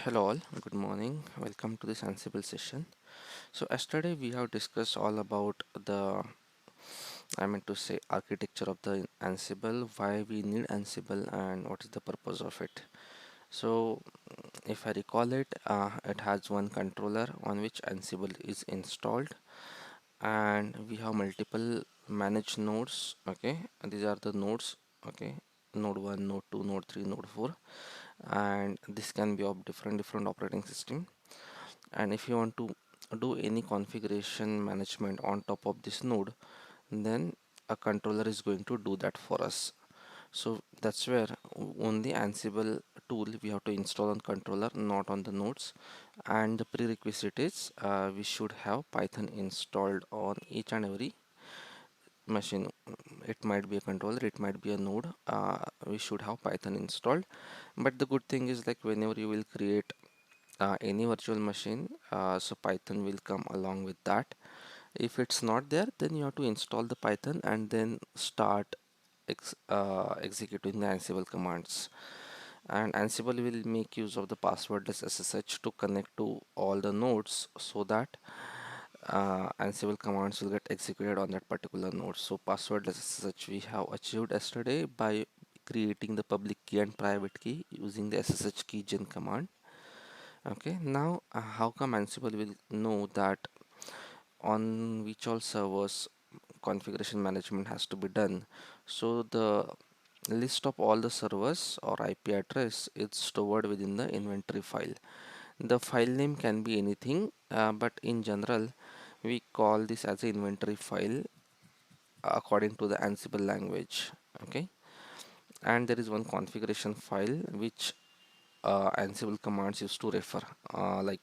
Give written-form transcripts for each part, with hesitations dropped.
Hello all, good morning. Welcome to this Ansible session. So yesterday we have discussed all about the architecture of the Ansible, why we need Ansible and what is the purpose of it. So if I recall it, it has one controller on which Ansible is installed, and we have multiple managed nodes. Okay, and these are the nodes. Okay, node 1, node 2, node 3, node 4, and this can be of different operating system. And if you want to do any configuration management on top of this node, then a controller is going to do that for us. So that's where only Ansible tool we have to install on controller, not on the nodes. And the prerequisite is we should have Python installed on each and every machine. It might be a controller, it might be a node. We should have Python installed. But the good thing is, like, whenever you will create any virtual machine, so Python will come along with that. If it's not there, then you have to install the Python and then start executing the Ansible commands. And Ansible will make use of the passwordless SSH to connect to all the nodes, so that Ansible commands will get executed on that particular node. So passwordless SSH we have achieved yesterday by creating the public key and private key using the SSH keygen command. Okay, now how come Ansible will know that on which all servers configuration management has to be done? So the list of all the servers or IP address is stored within the inventory file. The file name can be anything, but in general we call this as an inventory file according to the Ansible language. Okay, and there is one configuration file which Ansible commands used to refer, like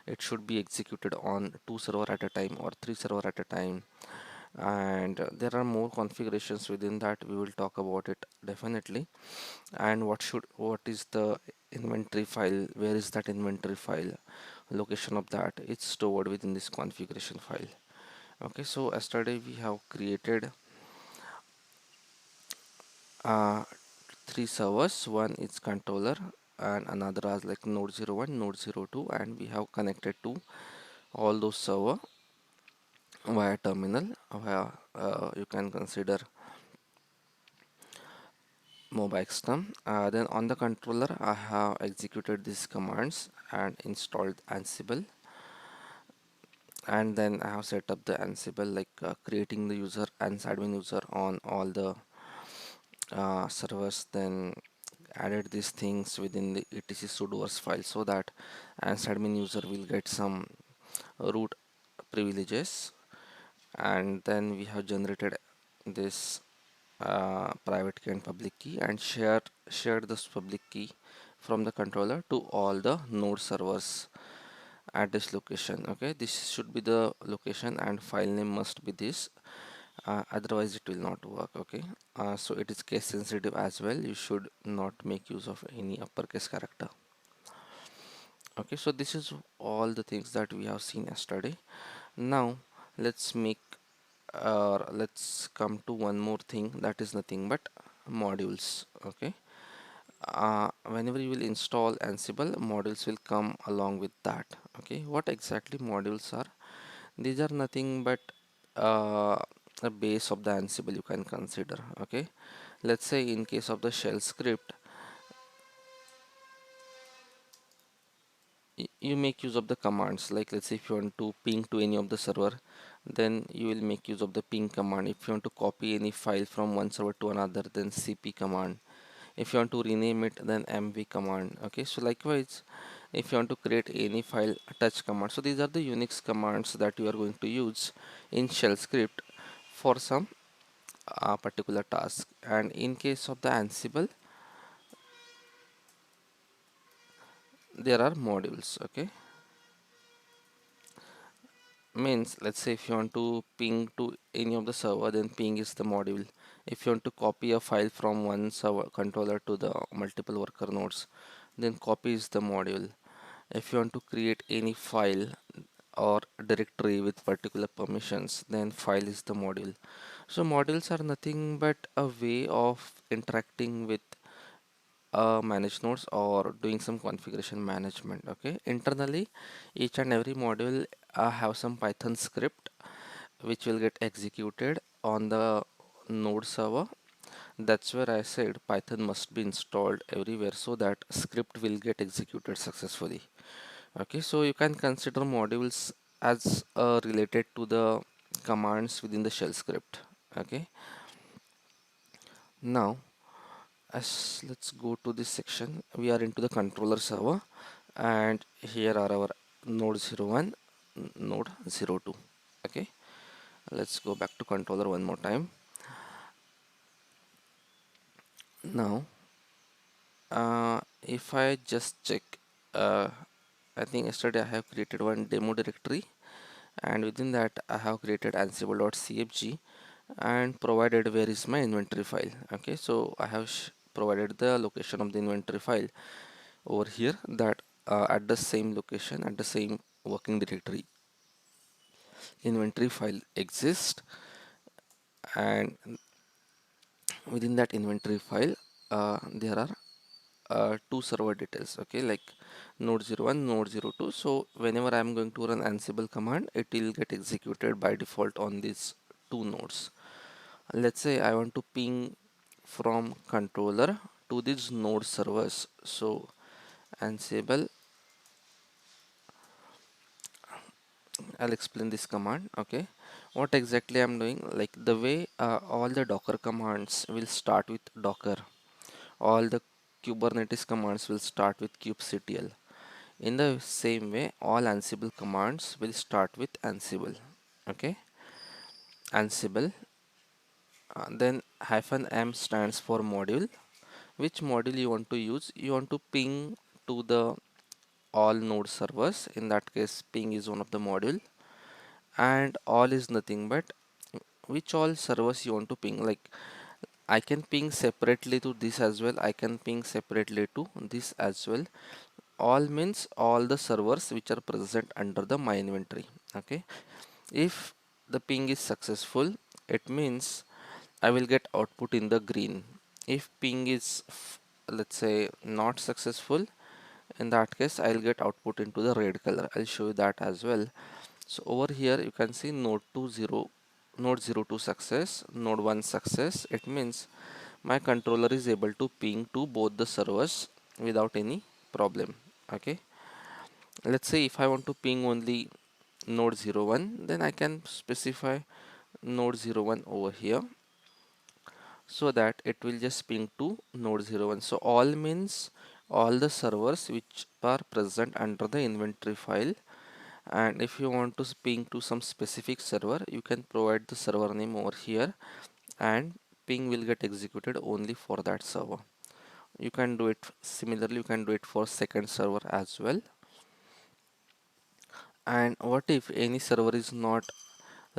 it should be executed on 2 server at a time or 3 server at a time. And there are more configurations within that. We will talk about it definitely. And what is the inventory file, where is that inventory file, location of that, it's stored within this configuration file. Okay, so yesterday we have created uh, 3 servers. One is controller and another as like node 01, node 02, and we have connected to all those server via terminal, via you can consider mobile system. Then on the controller I have executed these commands and installed Ansible, and then I have set up the Ansible, like creating the user and admin user on all the servers, then added these things within the etc sudoers file, so that as admin user will get some root privileges. And then we have generated this private key and public key, and shared this public key from the controller to all the node servers at this location. Okay, this should be the location and file name must be this, otherwise it will not work. Okay, so it is case sensitive as well. You should not make use of any uppercase character. Okay, so this is all the things that we have seen yesterday. Now let's make or let's come to one more thing, that is nothing but modules. Okay, whenever you will install Ansible, modules will come along with that. Okay, what exactly modules are? These are nothing but uh, a base of the Ansible, you can consider. Okay, let's say in case of the shell script, you make use of the commands, like let's say if you want to ping to any of the server, then you will make use of the ping command. If you want to copy any file from one server to another, then cp command. If you want to rename it, then mv command. Okay, so likewise if you want to create any file, touch command. So these are the Unix commands that you are going to use in shell script for some particular task. And in case of the Ansible, there are modules. Okay, means let's say if you want to ping to any of the server, then ping is the module. If you want to copy a file from one server controller to the multiple worker nodes, then copy is the module. If you want to create any file or directory with particular permissions, then file is the module. So modules are nothing but a way of interacting with manage nodes or doing some configuration management. Okay, internally each and every module have some Python script which will get executed on the node server. That's where I said Python must be installed everywhere so that script will get executed successfully. Okay, so you can consider modules as related to the commands within the shell script. Okay, now as let's go to this section. We are into the controller server, and here are our node 01, node 02. Okay, let's go back to controller one more time. Now if I just check, uh, I think yesterday I have created one demo directory, and within that I have created ansible.cfg and provided where is my inventory file. Okay, so I have provided the location of the inventory file over here, that at the same location, at the same working directory, inventory file exists, and within that inventory file there are two server details. Okay, like node 01, node 02. So whenever I'm going to run ansible command, it will get executed by default on these two nodes. Let's say I want to ping from controller to these node servers. So ansible, I'll explain this command. Okay, what exactly I'm doing, like the way all the docker commands will start with docker, all the kubernetes commands will start with kubectl. In the same way, all Ansible commands will start with Ansible. Okay, Ansible, then hyphen m stands for module. Which module you want to use? You want to ping to the all node servers. In that case, ping is one of the module, and all is nothing but which all servers you want to ping. Like I can ping separately to this as well. I can ping separately to this as well. All means all the servers which are present under the my inventory. Okay, if the ping is successful, it means I will get output in the green. If ping is let's say not successful, in that case I'll get output into the red color. I'll show you that as well. So over here you can see node 20, node 02 success, node 1 success. It means my controller is able to ping to both the servers without any problem. Okay, let's say if I want to ping only node 01, then I can specify node 01 over here, so that it will just ping to node 01. So all means all the servers which are present under the inventory file, and if you want to ping to some specific server, you can provide the server name over here, and ping will get executed only for that server. You can do it similarly, you can do it for second server as well. And what if any server is not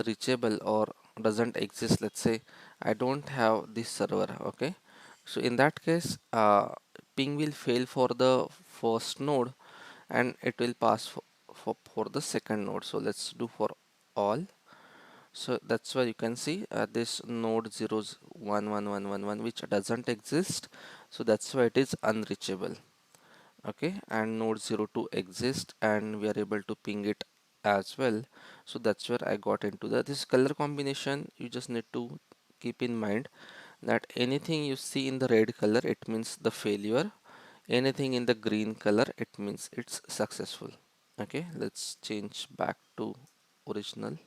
reachable or doesn't exist? Let's say I don't have this server. Okay, so in that case ping will fail for the first node, and it will pass for the second node. So let's do for all. So that's why you can see this node 0 1 1 1 1 1 which doesn't exist, so that's why it is unreachable. Okay, and node 02 exists and we are able to ping it as well. So that's where I got into this color combination. You just need to keep in mind that anything you see in the red color, it means the failure. Anything in the green color, it means it's successful. Okay, let's change back to original,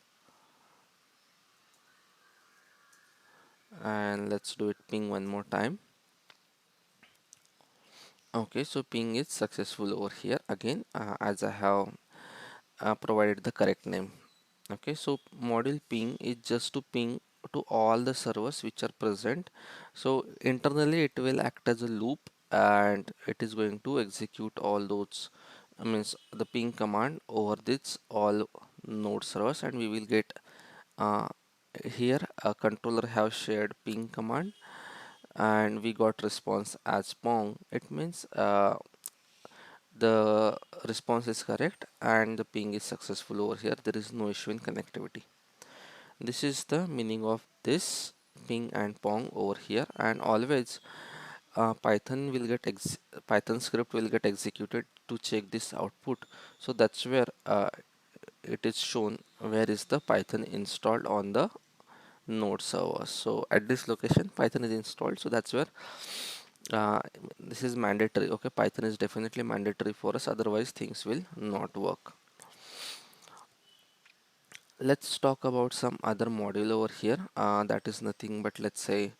and let's do it ping one more time. Okay, so ping is successful over here again, as I have provided the correct name. Okay, so module ping is just to ping to all the servers which are present. So internally it will act as a loop, and it is going to execute all those, means the ping command over this all node servers, and we will get uh, here a controller have shared ping command, and we got response as pong. It means the response is correct and the ping is successful over here. There is no issue in connectivity. This is the meaning of this ping and pong over here. And always Python script will get executed to check this output. So that's where it is shown where is the Python installed on the node server. So at this location Python is installed, so that's where uh, this is mandatory. Okay, Python is definitely mandatory for us, otherwise things will not work. Let's talk about some other module over here. That is nothing but, let's say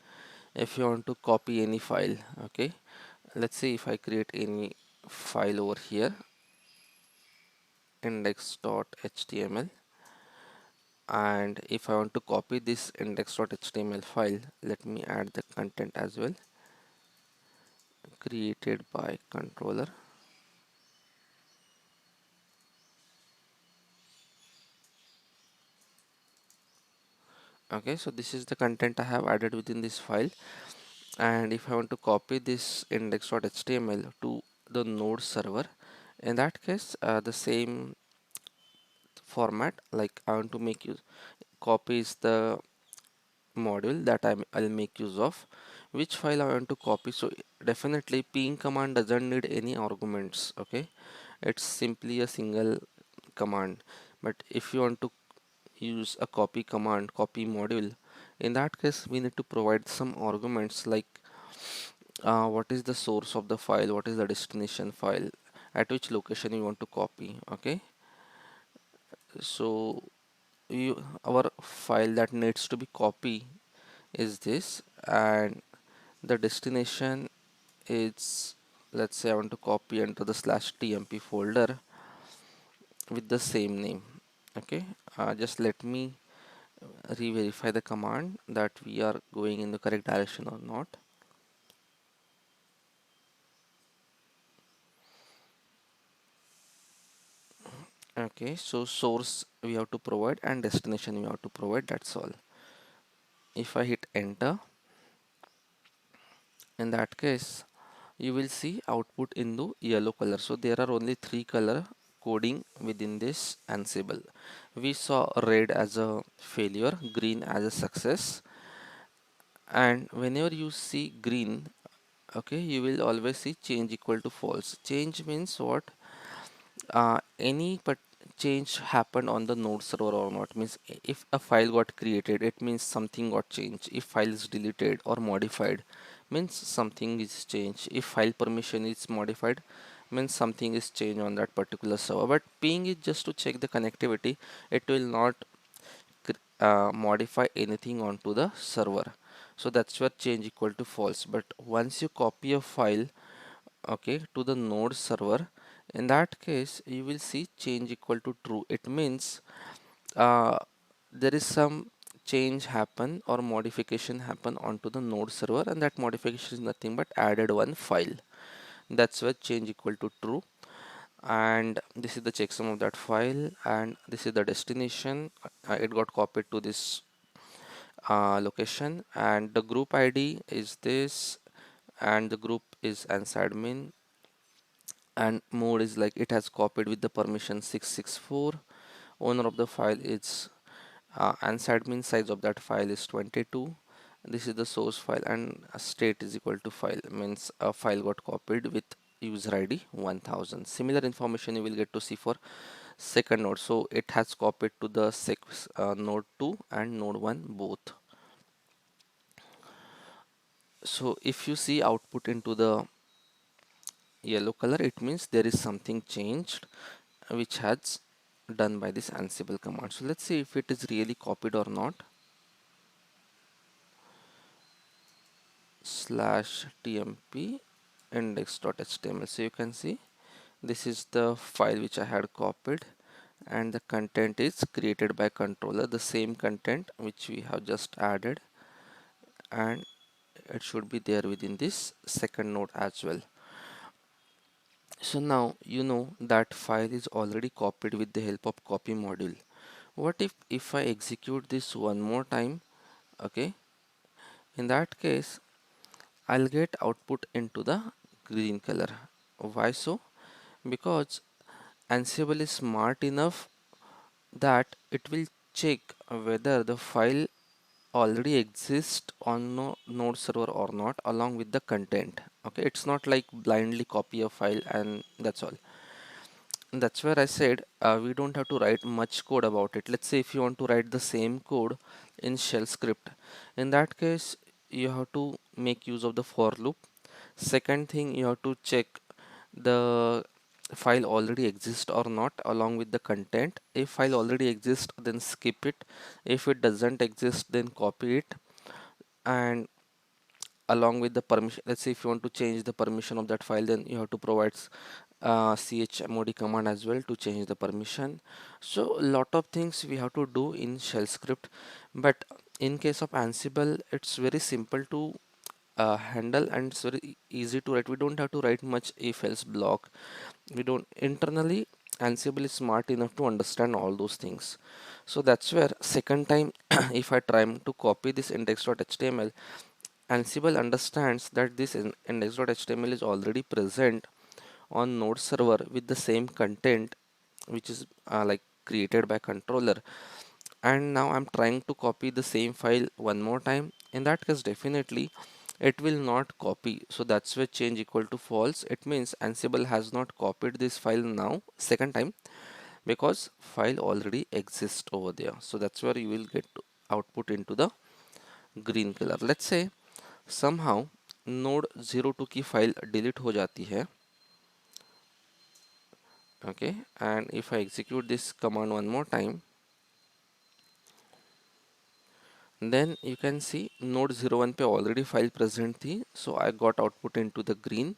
if you want to copy any file. Okay, let's say if I create any file over here, index.html, and if I want to copy this index.html file, let me add the content as well, created by controller. Okay, so this is the content I have added within this file, and if I want to copy this index.html to the node server, in that case the same format, like I want to make use copy is the module that I'll make use of, which file I want to copy. So definitely ping command doesn't need any arguments. Okay, it's simply a single command. But if you want to use a copy command, copy module, in that case we need to provide some arguments like what is the source of the file, what is the destination file, at which location you want to copy. Okay, so our file that needs to be copied is this, and the destination is, let's say I want to copy into the /tmp folder with the same name. Okay, just let me re-verify the command that we are going in the correct direction or not. Okay, so source we have to provide and destination we have to provide, that's all. If I hit enter, in that case you will see output in the yellow color. So there are only three color coding within this Ansible. We saw red as a failure, green as a success, and whenever you see green, okay, you will always see change equal to false. Change means what? Any but change happened on the node server or not, means if a file got created, it means something got changed. If file is deleted or modified, means something is changed. If file permission is modified, means something is changed on that particular server. But ping is just to check the connectivity, it will not modify anything onto the server. So that's where change equal to false. But once you copy a file, okay, to the node server, in that case you will see change equal to true. It means uh, there is some change happen or modification happen onto the node server, and that modification is nothing but added one file. That's where change equal to true. And this is the checksum of that file, and this is the destination. It got copied to this location, and the group ID is this, and the group is ansadmin, and mode is like it has copied with the permission 664. Owner of the file is ansadmin, size of that file is 22. This is the source file, and state is equal to file, means a file got copied with user ID 1000. Similar information you will get to see for second node. So it has copied to the node 2 and node 1 both. So if you see output into the yellow color, it means there is something changed which has done by this Ansible command. So let's see if it is really copied or not. /tmp index.html. So you can see this is the file which I had copied, and the content is created by controller, the same content which we have just added, and it should be there within this second node as well. So now you know that file is already copied with the help of copy module. What if I execute this one more time? Okay, in that case I'll get output into the green color. Why so? Because Ansible is smart enough that it will check whether the file already exist on node server or not, along with the content. Okay, it's not like blindly copy a file and that's all. That's where I said we don't have to write much code about it. Let's say if you want to write the same code in shell script, in that case you have to make use of the for loop. Second thing, you have to check the file already exists or not along with the content. If file already exists, then skip it. If it doesn't exist, then copy it, and along with the permission, let's say if you want to change the permission of that file, then you have to provide chmod command as well to change the permission. So a lot of things we have to do in shell script, but in case of Ansible it's very simple to handle, and it's very easy to write. We don't have to write much if else block. We don't internally, Ansible is smart enough to understand all those things. So that's where second time if I try to copy this index.html, Ansible understands that this index.html is already present on node server with the same content which is like created by controller, and now I'm trying to copy the same file one more time. In that case definitely it will not copy, so that's where change equal to false. It means Ansible has not copied this file now second time, because file already exists over there. So that's where you will get output into the green color. Let's say somehow node 02 की file delete हो जाती है. Okay, and if I execute this command one more time, then you can see node 01 पे already file present थी, so I got output into the green,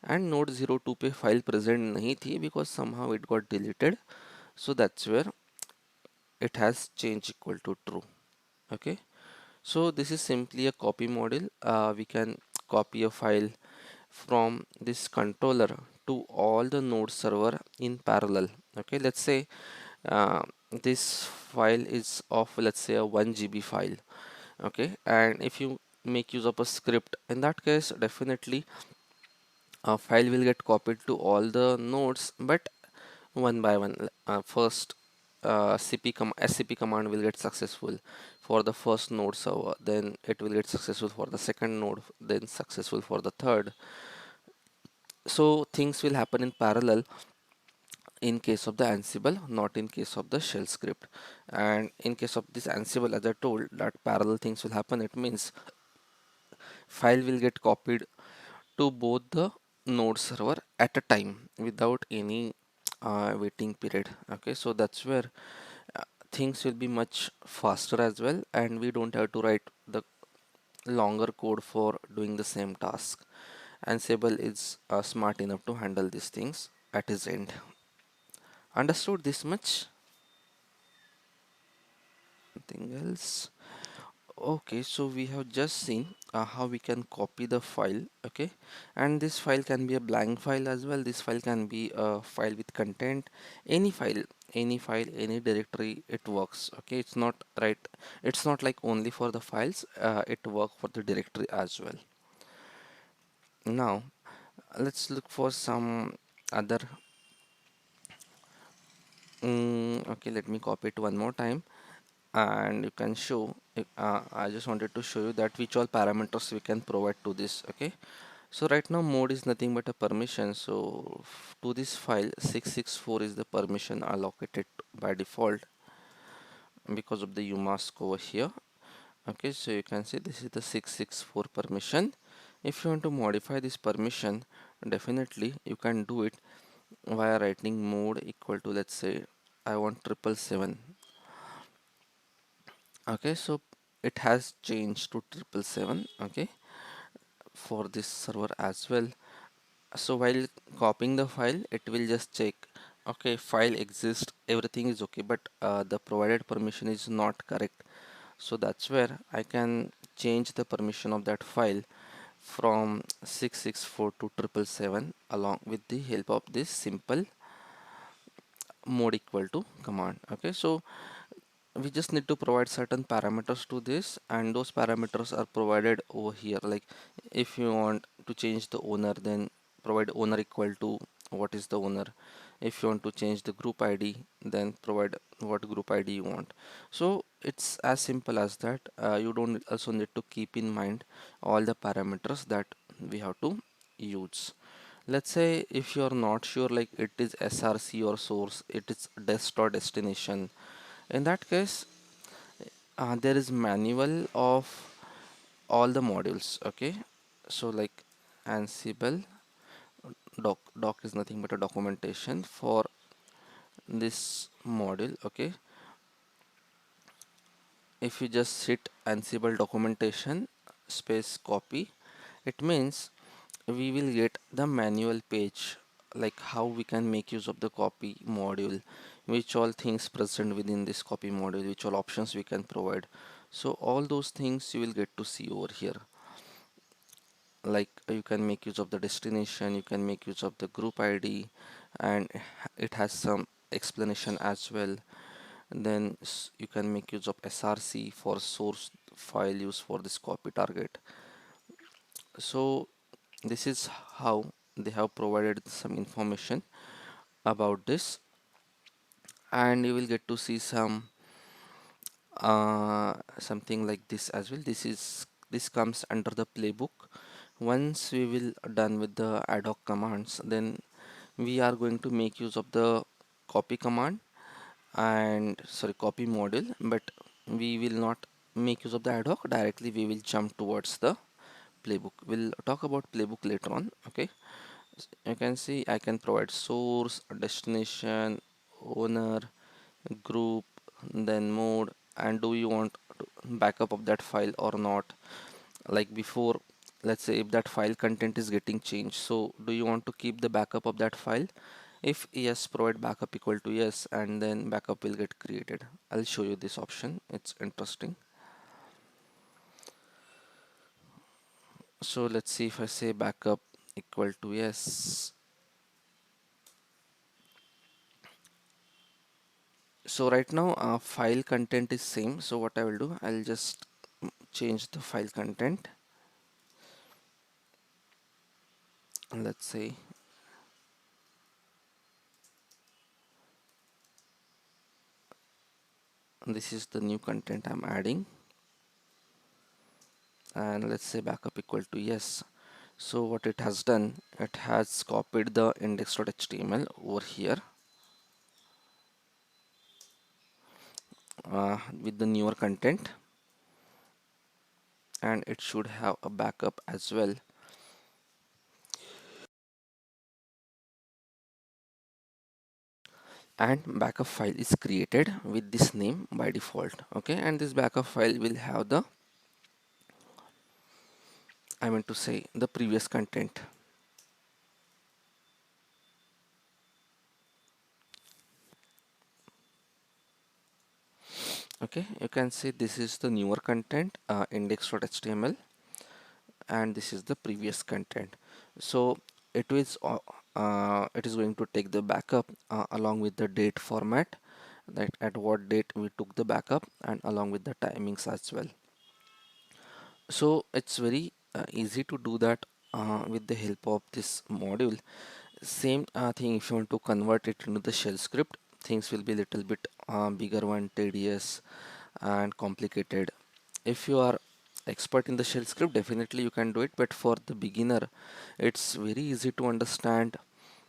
and node 02 पे file present नहीं थी because somehow it got deleted, so that's where it has change equal to true. Okay, so this is simply a copy model. We can copy a file from this controller to all the node server in parallel. Okay, let's say uh, this file is of, let's say, a 1 GB file. Okay, and if you make use of a script, in that case definitely a file will get copied to all the nodes, but one by one. First scp command will get successful for the first node server, then it will get successful for the second node, then successful for the third. So things will happen in parallel in case of the Ansible, not in case of the shell script. And in case of this Ansible, as I told, that parallel things will happen. It means file will get copied to both the node server at a time without any waiting period. Okay, so that's where things will be much faster as well, and we don't have to write the longer code for doing the same task. Ansible is smart enough to handle these things at its end. Understood this much? Nothing else? Okay, so we have just seen how we can copy the file. Okay, and this file can be a blank file as well. This file can be a file with content. Any file, any directory, it works. Okay, it's not right, it's not like only for the files, it works for the directory as well. Now let's look for some other. Okay, let me copy it one more time, and you can show I just wanted to show you that which all parameters we can provide to this. Okay, so right now mode is nothing but a permission, so to this file 664 is the permission allocated by default because of the umask over here. Okay, so you can see this is the 664 permission. If you want to modify this permission, definitely you can do it via writing mode equal to, let's say I want 777. Okay, so it has changed to 777. Okay, for this server as well. So while copying the file, it will just check, okay, file exists, everything is okay, but the provided permission is not correct. So that's where I can change the permission of that file from 664 to 777 along with the help of this simple mode equal to command. Okay, so we just need to provide certain parameters to this, and those parameters are provided over here. Like if you want to change the owner, then provide owner equal to what is the owner. If you want to change the group id, then provide what group id you want. So it's as simple as that. You don't also need to keep in mind all the parameters that we have to use. Let's say if you're not sure, like it is src or source, it is dest or destination. In that case, there is manual of all the modules. Okay, so like Ansible doc is nothing but a documentation for this module. Okay, if you just hit Ansible documentation space copy, it means we will get the manual page, like how we can make use of the copy module, which all things present within this copy module, which all options we can provide. So all those things you will get to see over here. Like you can make use of the destination, you can make use of the group id, and it has some explanation as well. And then you can make use of src for source file use for this copy target. So this is how they have provided some information about this, and you will get to see something like this as well. This comes under the playbook. Once we will done with the ad hoc commands, then we are going to make use of the copy command and sorry copy module, but we will not make use of the ad hoc. Directly we will jump towards the playbook. We'll talk about playbook later on. Okay, you can see I can provide source, destination, owner, group, then mode, and do you want backup of that file or not. Like before, let's say if that file content is getting changed, so do you want to keep the backup of that file? If yes, provide backup equal to yes, and then backup will get created. I'll show you this option, it's interesting. So let's see, if I say backup equal to yes, so right now file content is same. So what I will do, I'll just change the file content. Let's say this is the new content I'm adding, and let's say backup equal to yes. So what it has done, it has copied the index.html over here with the newer content, and it should have a backup as well. And backup file is created with this name by default. Okay, and this backup file will have the, I meant to say, the previous content. Okay, you can see this is the newer content, index.html, and this is the previous content. So it is going to take the backup along with the date format, that at what date we took the backup, and along with the timings as well. So it's very easy to do that with the help of this module. Same thing, if you want to convert it into the shell script, things will be a little bit bigger one, tedious and complicated. If you are expert in the shell script, definitely you can do it, but for the beginner it's very easy to understand,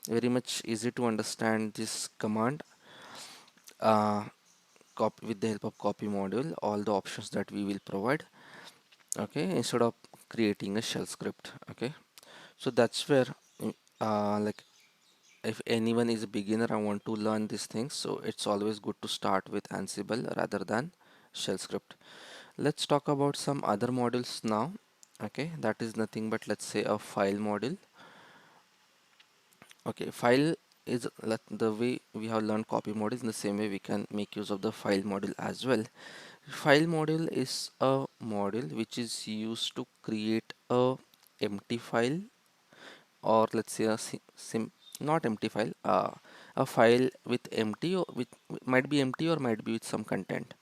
very much easy to understand this command with the help of copy module, all the options that we will provide. Okay, instead of creating a shell script. Okay, so that's where like if anyone is a beginner and want to learn these things, so it's always good to start with Ansible rather than shell script. Let's talk about some other modules now. Okay, that is nothing but, let's say, a file module. Okay, file is the way we have learned copy module, in the same way we can make use of the file module as well. File module is a module which is used to create a empty file, or let's say a not empty file, a file with empty, or with might be empty or might be with some content.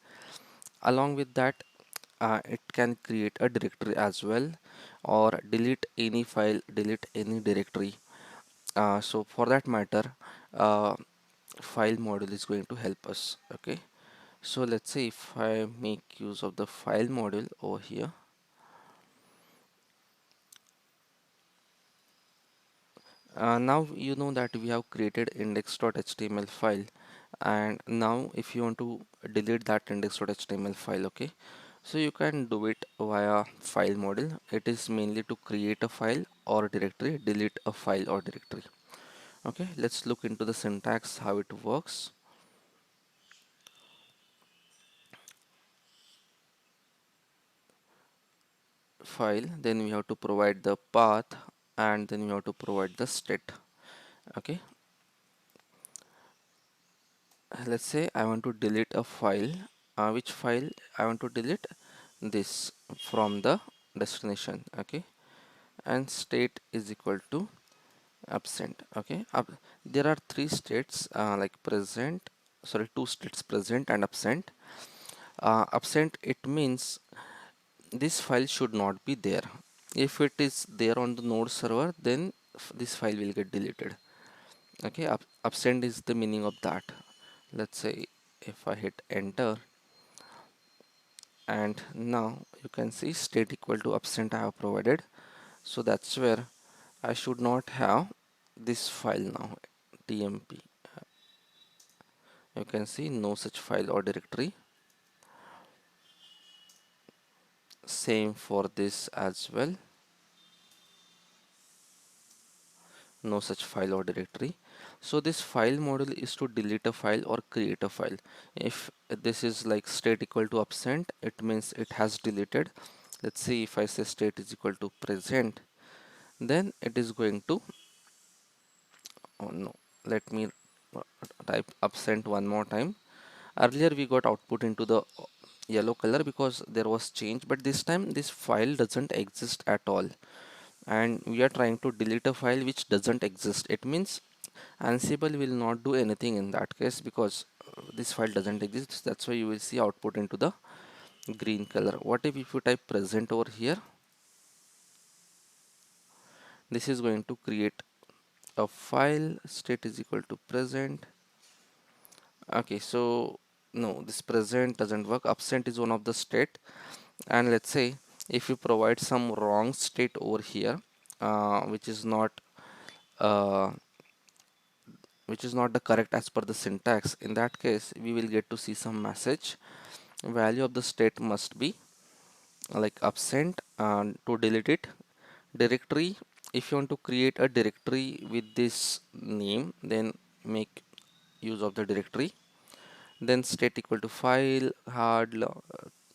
Along with that, it can create a directory as well, or delete any file, delete any directory. So for that matter, uh, file module is going to help us. Okay, so let's say if I make use of the file module over here. Now you know that we have created index.html file, and now if you want to delete that index.html file, okay, so you can do it via file module. It is mainly to create a file or directory, delete a file or directory. Okay, let's look into the syntax how it works. File, then we have to provide the path, and then we have to provide the state. Okay, let's say I want to delete a file. Which file I want to delete? This from the destination. Okay, and state is equal to absent. Okay, there are three states, like present, sorry, two states, present and absent. Absent, it means this file should not be there. If it is there on the node server, then this file will get deleted. Okay, absent is the meaning of that. Let's say if I hit enter, and now you can see state equal to absent I have provided. So that's where I should not have this file now, tmp. You can see no such file or directory. Same for this as well, no such file or directory. So this file module is to delete a file or create a file. If this is like state equal to absent, it means it has deleted. Let's see, if I say state is equal to present, then it is going to, oh no, let me type absent one more time. Earlier we got output into the yellow color because there was change, but this time this file doesn't exist at all, and we are trying to delete a file which doesn't exist. It means Ansible will not do anything in that case because this file doesn't exist. That's why you will see output into the green color. What if you type present over here? This is going to create a file. State is equal to present. Okay, so no, this present doesn't work. Absent is one of the state, and let's say if you provide some wrong state over here, which is not uh, the correct as per the syntax, in that case we will get to see some message. Value of the state must be like absent, and to delete it, directory, if you want to create a directory with this name, then make use of the directory. Then state equal to file hard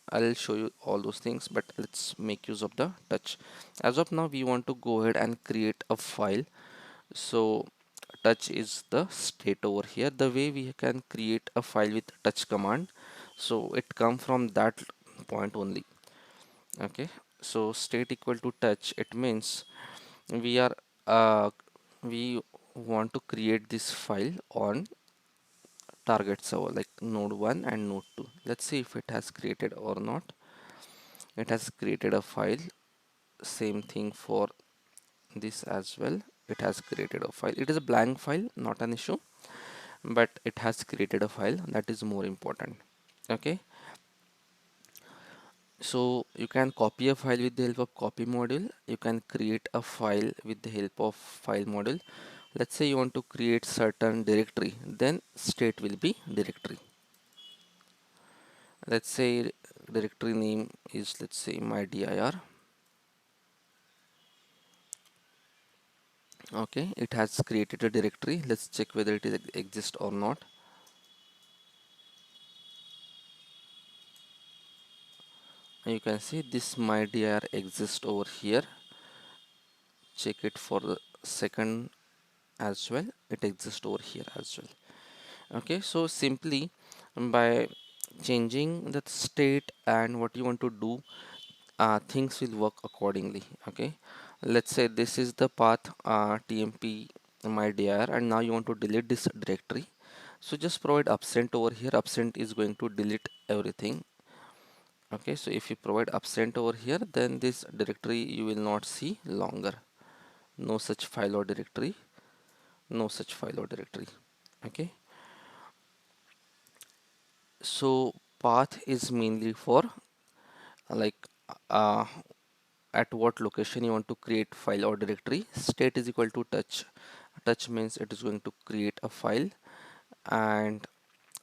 I'll show you all those things, but let's make use of the touch. As of now we want to go ahead and create a file, so touch is the state over here. The way we can create a file with touch command, so it come from that point only. Okay, so state equal to touch, it means we are uh, we want to create this file on target server, like node 1 and node 2. Let's see if it has created or not. It has created a file. Same thing for this as well. It has created a file. It is a blank file, not an issue, but it has created a file. That is more important. Okay, so you can copy a file with the help of copy module. You can create a file with the help of file module. Let's say you want to create certain directory, then state will be directory. Let's say directory name is, let's say, my dir. Okay, it has created a directory. Let's check whether it is exist or not. You can see this my dir exists over here. Check it for the second as well. It exists over here as well. Okay, so simply by changing the state and what you want to do, things will work accordingly. Okay, let's say this is the path, tmp my dir, and now you want to delete this directory, so just provide absent over here. Absent is going to delete everything. Okay, so if you provide absent over here, then this directory you will not see longer. No such file or directory. no such file or directory. Okay, so path is mainly for like uh, at what location you want to create file or directory. State is equal to touch. Touch means it is going to create a file, and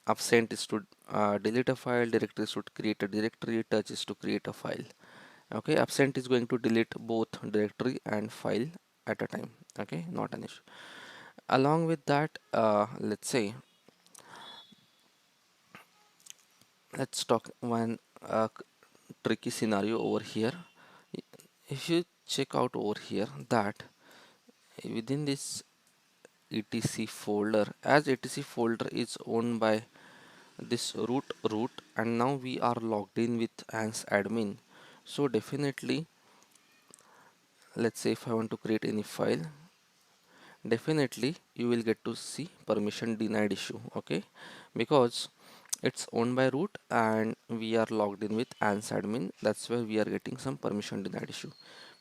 absent is to delete a file, directory should create a directory, touch is to create a file. Okay, absent is going to delete both directory and file at a time. Okay, not an issue. Along with that, let's say, let's talk one tricky scenario over here. If you check out over here that within this etc folder, as etc folder is owned by this root, and now we are logged in with ans admin, so definitely, let's say if I want to create any file, definitely you will get to see permission denied issue. Okay, because it's owned by root and we are logged in with ans admin, that's where we are getting some permission denied issue.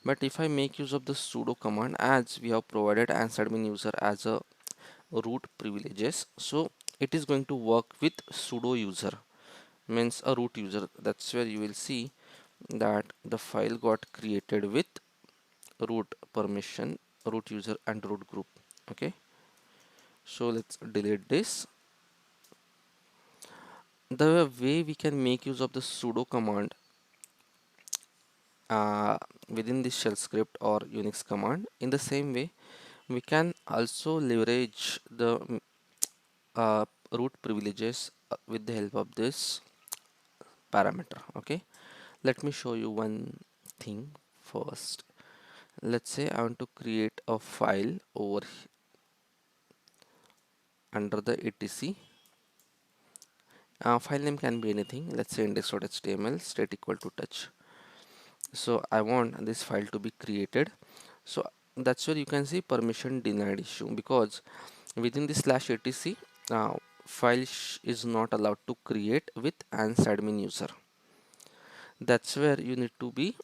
But if I make use of the sudo command, as we have provided ans admin user as a root privileges, so it is going to work with sudo user, means a root user. That's where you will see that the file got created with root permission, root user and root group. Okay, so let's delete this. The way we can make use of the sudo command uh, within this shell script or Unix command, in the same way we can also leverage the root privileges with the help of this parameter. Okay, let me show you one thing first. Let's say I want to create a file over under the etc. File name can be anything. Let's say index.html state equal to touch. So I want this file to be created. So that's where you can see permission denied issue, because within the slash etc file is not allowed to create with ans admin user. That's where you need to be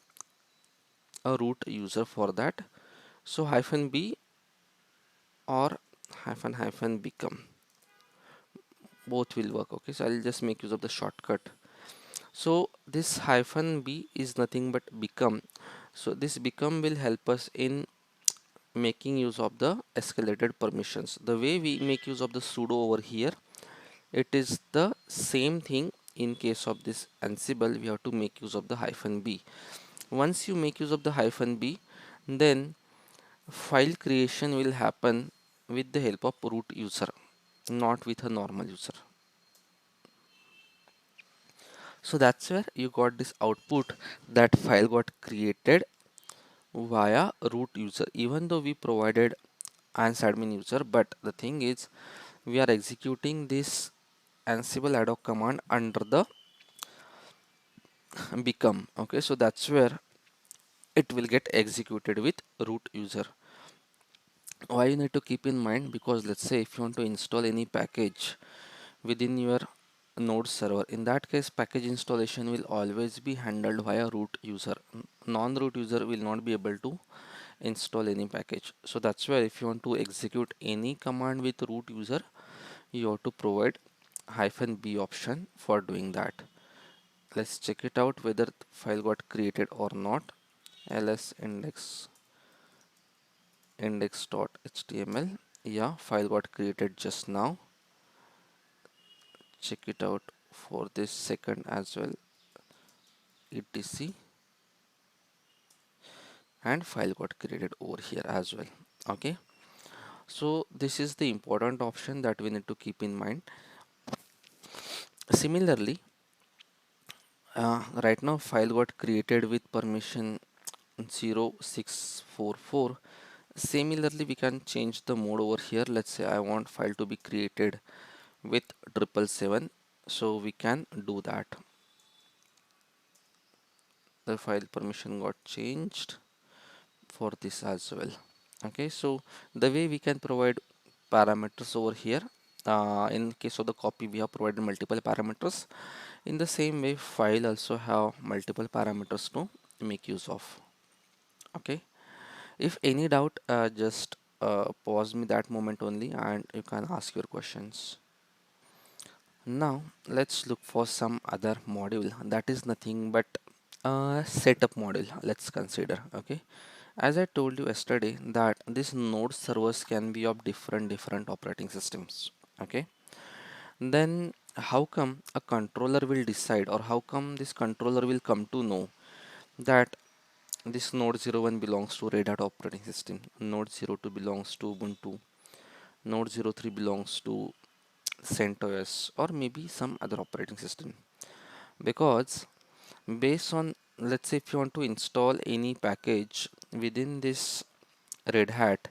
a root user for that. So hyphen b or hyphen become, both will work. Okay, so I'll just make use of the shortcut. So this hyphen b is nothing but become. So this become will help us in making use of the escalated permissions. The way we make use of the sudo over here, it is the same thing in case of this Ansible. We have to make use of the hyphen b. Once you make use of the hyphen b, then file creation will happen with the help of root user, not with a normal user. So that's where you got this output that file got created via root user, even though we provided ans admin user. But the thing is, we are executing this Ansible ad hoc command under the become. Okay, so that's where it will get executed with root user. Why you need to keep in mind, because let's say if you want to install any package within your node server, in that case package installation will always be handled via root user. Non-root user will not be able to install any package. So that's where if you want to execute any command with root user, you have to provide hyphen b option for doing that. Let's check it out whether the file got created or not. ls index.html, yeah, file got created just now. Check it out for this second as well, etc, and file got created over here as well. Okay, so this is the important option that we need to keep in mind. Similarly, right now file got created with permission 0644. Similarly, we can change the mode over here. Let's say I want file to be created with 777, so we can do that. The file permission got changed for this as well. Okay, so the way we can provide parameters over here, in case of the copy we have provided multiple parameters. In the same way, file also have multiple parameters to make use of. Okay, if any doubt, just pause me that moment only and you can ask your questions. Now let's look for some other module that is nothing but a setup module. Let's consider. Okay, as I told you yesterday that these node servers can be of different operating systems. Okay, then how come a controller will decide, or how come this controller will come to know that this node 01 belongs to Red Hat operating system, node 02 belongs to Ubuntu, node 03 belongs to CentOS, or maybe some other operating system? Because based on, let's say if you want to install any package within this Red Hat,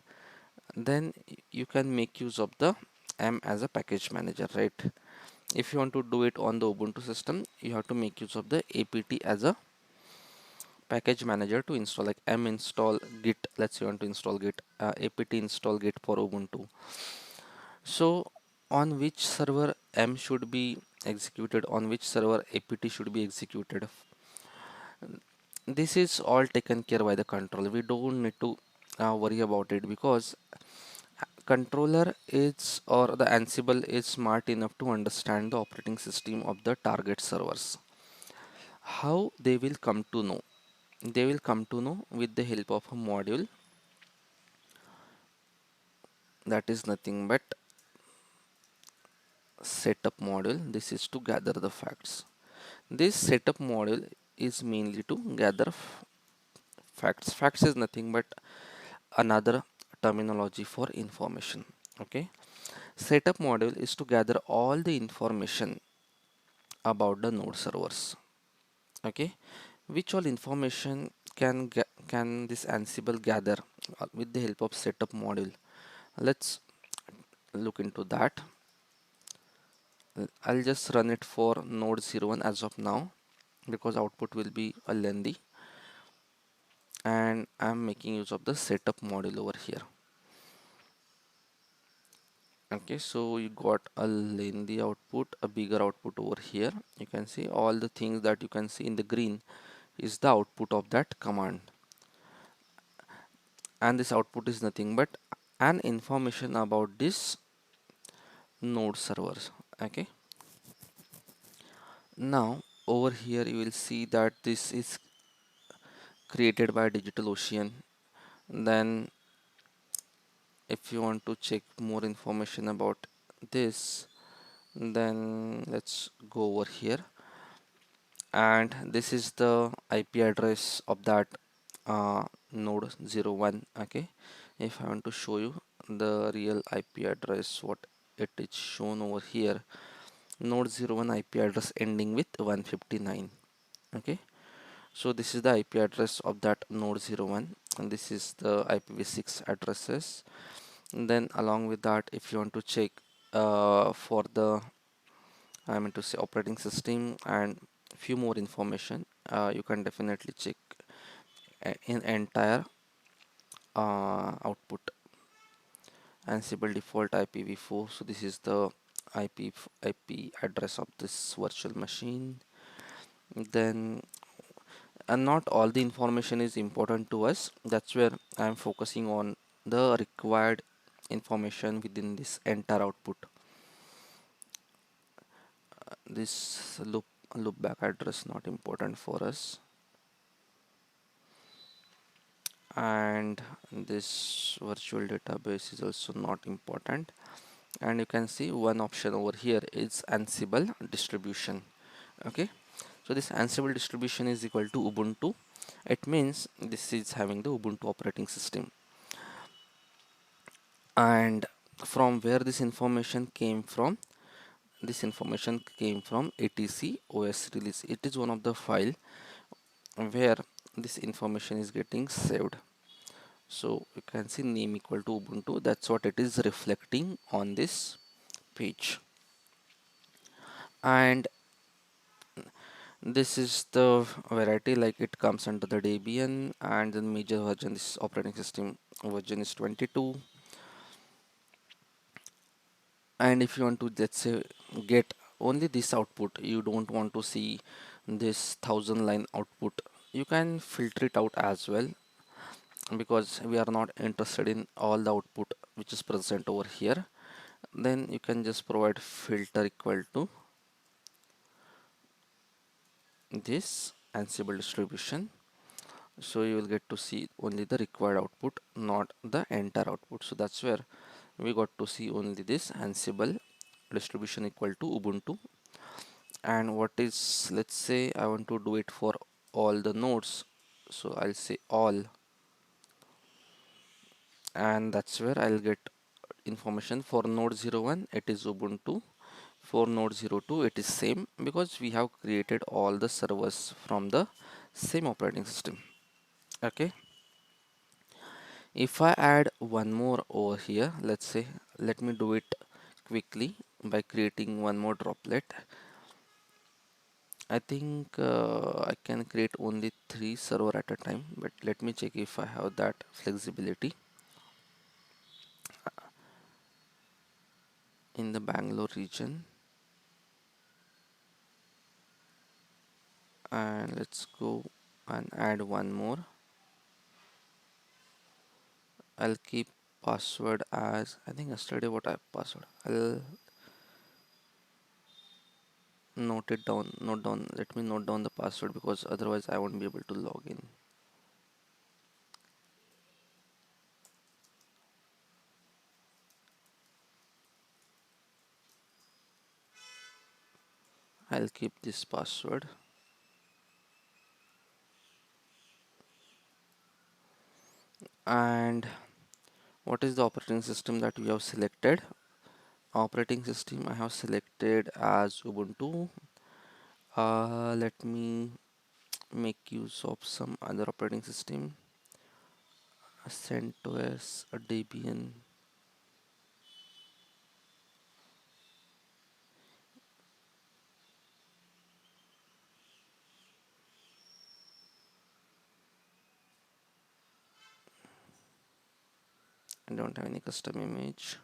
then you can make use of the M as a package manager, right? If you want to do it on the Ubuntu system, you have to make use of the apt as a package manager to install, like M install git. Let's say you want to install git, apt install git for Ubuntu. So on which server M should be executed, on which server apt should be executed, this is all taken care by the controller. We don't need to worry about it, because controller is, or the Ansible is smart enough to understand the operating system of the target servers. How they will come to know? They will come to know with the help of a module that is nothing but setup module. This is to gather the facts. This setup module is mainly to gather facts. Facts is nothing but another terminology for information. Okay, setup module is to gather all the information about the node servers. Okay, which all information can this Ansible gather with the help of setup module? Let's look into that. I'll just run it for node 01 as of now, because output will be a lengthy, and I'm making use of the setup module over here. Okay, so you got a lengthy output, a bigger output over here. You can see all the things that you can see in the green is the output of that command, and this output is nothing but an information about this node servers. Okay, now over here you will see that this is created by DigitalOcean. Then if you want to check more information about this, then let's go over here, and this is the IP address of that node 01. Okay, if I want to show you the real IP address, what it is shown over here, node 01 IP address ending with 159. Okay, so this is the IP address of that node 01, and this is the IPv6 addresses. And then along with that, if you want to check for the, I mean to say, operating system and few more information, you can definitely check in entire output. Ansible default IPv4. So this is the IP address of this virtual machine. Then, and not all the information is important to us. That's where I'm focusing on the required information within this entire output. This loopback address not important for us, and this virtual database is also not important. And you can see one option over here is Ansible distribution. Okay, so this Ansible distribution is equal to Ubuntu. It means this is having the Ubuntu operating system. And from where this information came from? This information came from ATC OS release. It is one of the file where this information is getting saved. So you can see name equal to Ubuntu. That's what it is reflecting on this page. And this is the variety, like it comes under the Debian, and the major version, this operating system version is 22. And if you want to, let's say, get only this output, you don't want to see this 1000 line output, you can filter it out as well. because we are not interested in all the output which is present over here, then you can just provide filter equal to this Ansible distribution. So you will get to see only the required output, not the entire output. So that's where we got to see only this Ansible distribution equal to Ubuntu. And what is, let's say I want to do it for all the nodes, so I'll say all, and that's where I'll get information. For node 01 it is Ubuntu, for node 02 it is same, because we have created all the servers from the same operating system. Okay, if I add one more over here, let's say, let me do it quickly by creating one more droplet. I think I can create only 3 server at a time, but let me check if I have that flexibility. In the Bangalore region, and let's go and add one more. I'll keep password as, I think yesterday what I password, I'll note down, let me note down the password, because otherwise I won't be able to log in. I'll keep this password. And what is the operating system that we have selected? Operating system I have selected as Ubuntu. Let me make use of some other operating system. CentOS, Debian. I don't have any custom image.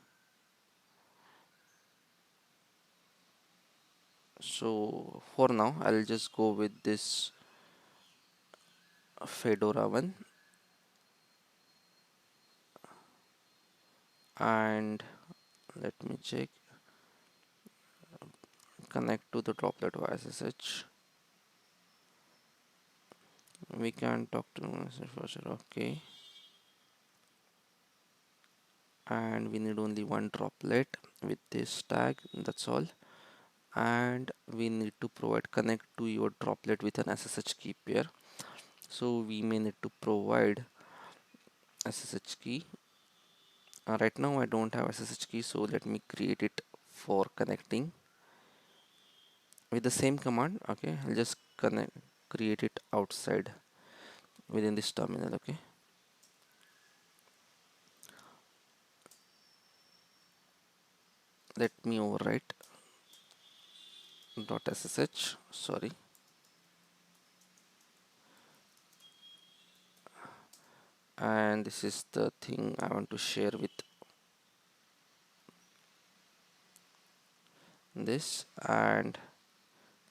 So for now, I'll just go with this Fedora one, and let me check. Connect to the droplet via SSH. We can talk to SSH. Okay, and we need only one droplet with this tag. That's all. And we need to provide connect to your droplet with an SSH key pair. So we may need to provide SSH key. Right now I don't have SSH key, so let me create it for connecting with the same command. Okay, I'll just create it outside within this terminal. Okay, let me overwrite .sh, sorry, and this is the thing I want to share with this, and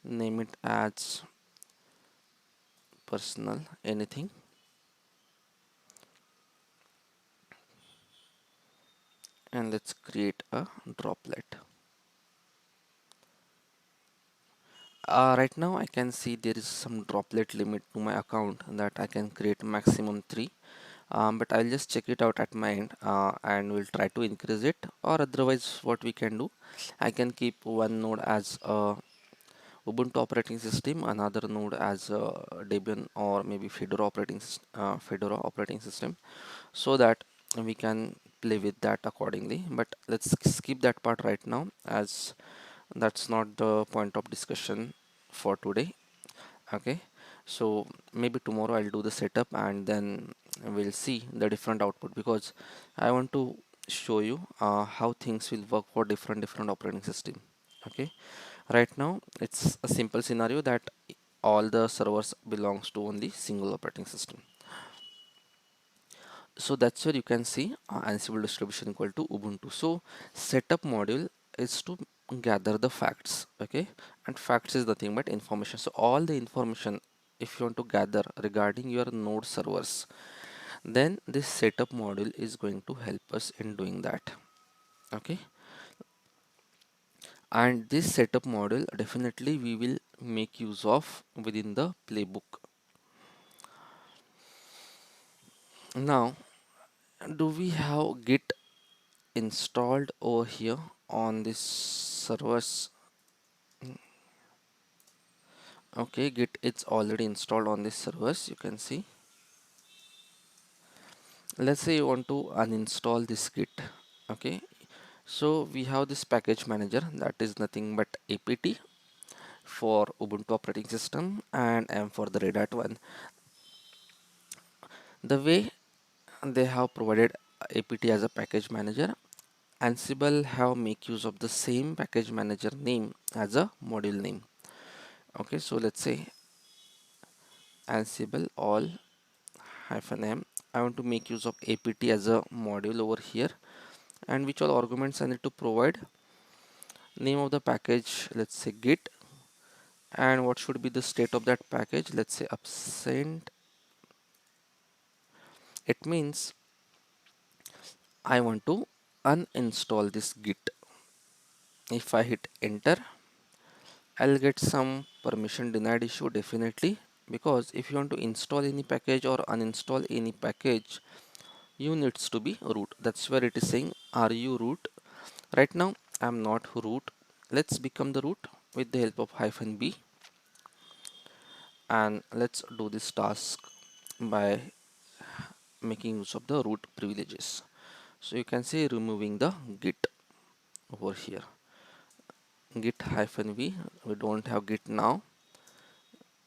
name it as personal anything, and let's create a droplet. Right now I can see there is some droplet limit to my account that I can create maximum 3, but I'll just check it out at my end, and we'll try to increase it, or otherwise what we can do, I can keep one node as a Ubuntu operating system, another node as a Debian or maybe Fedora operating system, so that we can play with that accordingly. But let's skip that part right now, as that's not the point of discussion for today. Okay, so maybe tomorrow I'll do the setup, and then we'll see the different output, because I want to show you how things will work for different operating system. Okay, right now it's a simple scenario that all the servers belongs to only single operating system. So that's where you can see Ansible distribution equal to Ubuntu. So setup module is to gather the facts. Okay, and facts is nothing but information. So all the information, if you want to gather regarding your node servers, then this setup module is going to help us in doing that. Okay, and this setup module definitely we will make use of within the playbook. Now, do we have Git installed over here on this servers? Okay, Git it's already installed on this servers, you can see. Let's say you want to uninstall this Git. Okay, so we have this package manager, that is nothing but apt for Ubuntu operating system and M for the Red Hat one. The way they have provided apt as a package manager, Ansible have make use of the same package manager name as a module name. Okay, so let's say Ansible all hyphen m. I want to make use of apt as a module over here, and which all arguments I need to provide. Name of the package, let's say git, and what should be the state of that package, let's say absent. It means I want to uninstall this git. If I hit enter, I'll get some permission denied issue definitely, because if you want to install any package or uninstall any package, you needs to be root. That's where it is saying are you root. Right now I'm not root. Let's become the root with the help of -b, and let's do this task by making use of the root privileges. So you can say removing the git over here, git -v. We don't have git now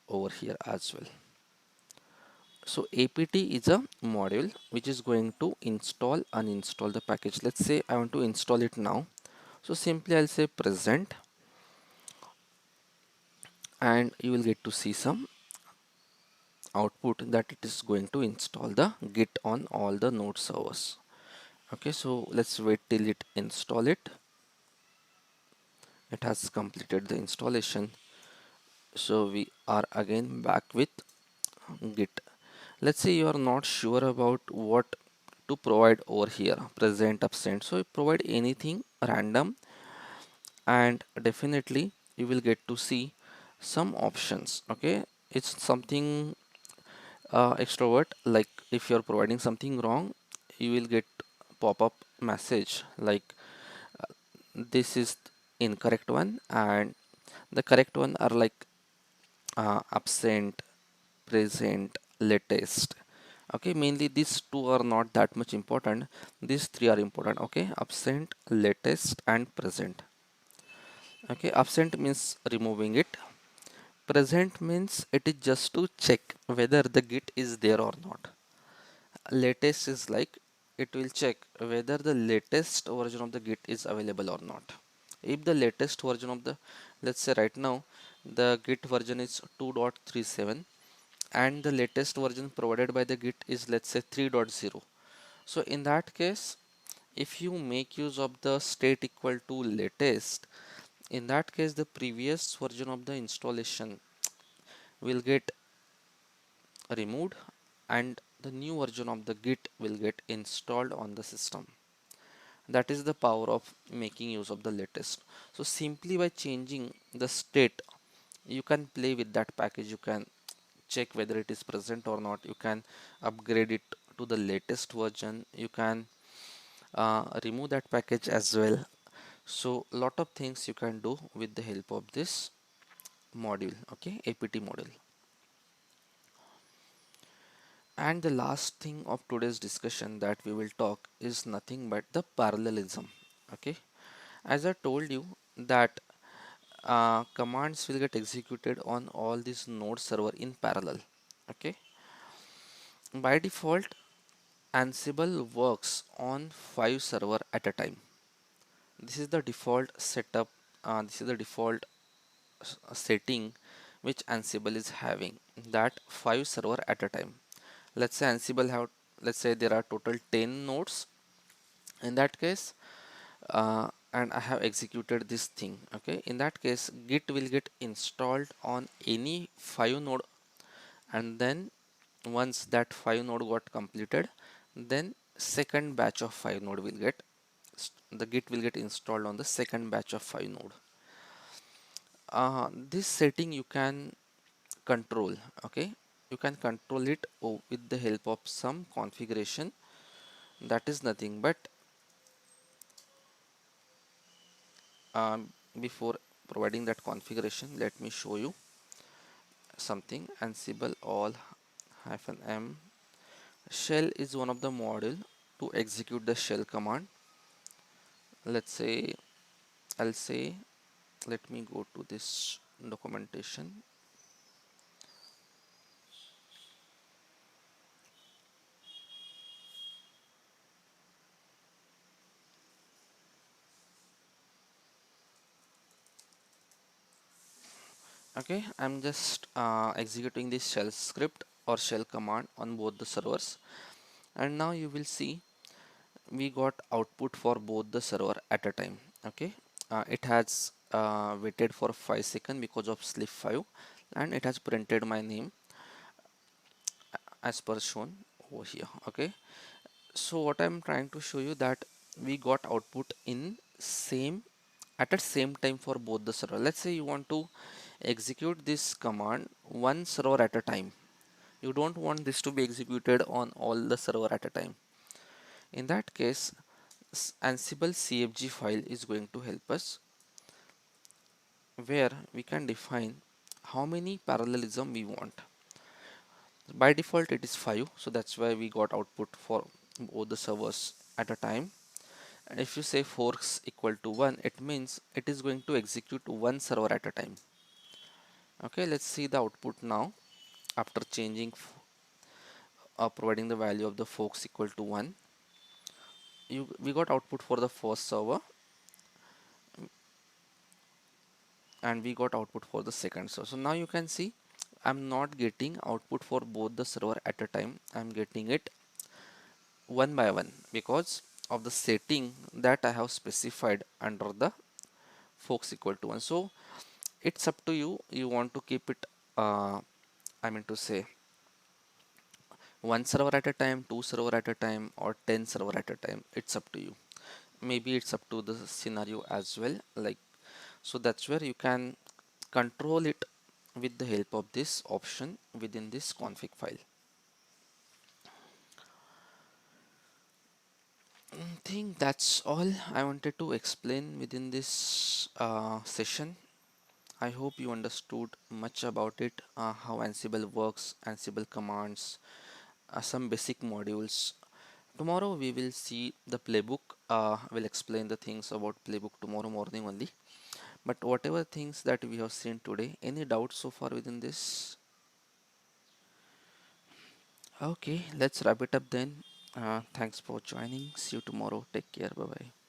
over here as well. So apt is a module which is going to install uninstall the package. Let's say I want to install it now, so simply I'll say present, and you will get to see some output that it is going to install the git on all the node servers. Okay, so let's wait till it install it. It has completed the installation, so we are again back with git. Let's say you are not sure about what to provide over here, present, absent, so you provide anything random, and definitely you will get to see some options. Okay, it's something extrovert, like if you're providing something wrong, you will get pop-up message like this is incorrect one, and the correct one are like absent, present, latest. Okay, mainly these two are not that much important, these three are important. Okay, absent, latest and present. Okay, absent means removing it, present means it is just to check whether the git is there or not. Latest is like it will check whether the latest version of the git is available or not. If the latest version of the, let's say right now the git version is 2.37 and the latest version provided by the git is, let's say, 3.0, so in that case if you make use of the state equal to latest, in that case the previous version of the installation will get removed and the new version of the git will get installed on the system. That is the power of making use of the latest. So simply by changing the state, you can play with that package, you can check whether it is present or not, you can upgrade it to the latest version, you can remove that package as well. So lot of things you can do with the help of this module. Okay, apt module. And the last thing of today's discussion that we will talk is nothing but the parallelism. Okay, as I told you that commands will get executed on all these node server in parallel. Okay, by default Ansible works on 5 server at a time. This is the default setup, this is the default setting which Ansible is having, that 5 server at a time. Let's say Ansible have, let's say there are total 10 nodes in that case, and I have executed this thing. Okay, in that case git will get installed on any 5 node, and then Once that 5 node got completed, then second batch of 5 node will get, the git will get installed on the second batch of 5 node. This setting you can control. Okay, you can control it with the help of some configuration. That is nothing but, before providing that configuration, let me show you something. Ansible all -m shell is one of the module to execute the shell command. Let's say, I'll say, let me go to this documentation. Okay, I'm just executing this shell script or shell command on both the servers, and now you will see we got output for both the server at a time. Okay, it has waited for 5 seconds because of sleep 5, and it has printed my name as per shown over here. Okay, so what I'm trying to show you that we got output in same at the same time for both the server. Let's say you want to execute this command one server at a time. You don't want this to be executed on all the server at a time. In that case, Ansible CFG file is going to help us, where we can define how many parallelism we want. By default it is 5, so that's why we got output for both the servers at a time. And if you say forks equal to 1, it means it is going to execute one server at a time. Okay, let's see the output now after changing, providing the value of the forks equal to 1. We got output for the first server, and we got output for the second server. So now you can see I'm not getting output for both the server at a time. I'm getting it one by one because of the setting that I have specified under the forks equal to 1. So it's up to you. You want to keep it, I mean to say, one server at a time, two server at a time, or 10 server at a time. It's up to you. Maybe it's up to the scenario as well. Like, so that's where you can control it with the help of this option within this config file. I think that's all I wanted to explain within this session. I hope you understood much about it, how Ansible works, Ansible commands, some basic modules. Tomorrow we will see the playbook. We'll explain the things about playbook tomorrow morning only. But whatever things that we have seen today, any doubts so far within this? Okay, let's wrap it up then. Thanks for joining. See you tomorrow. Take care. Bye bye.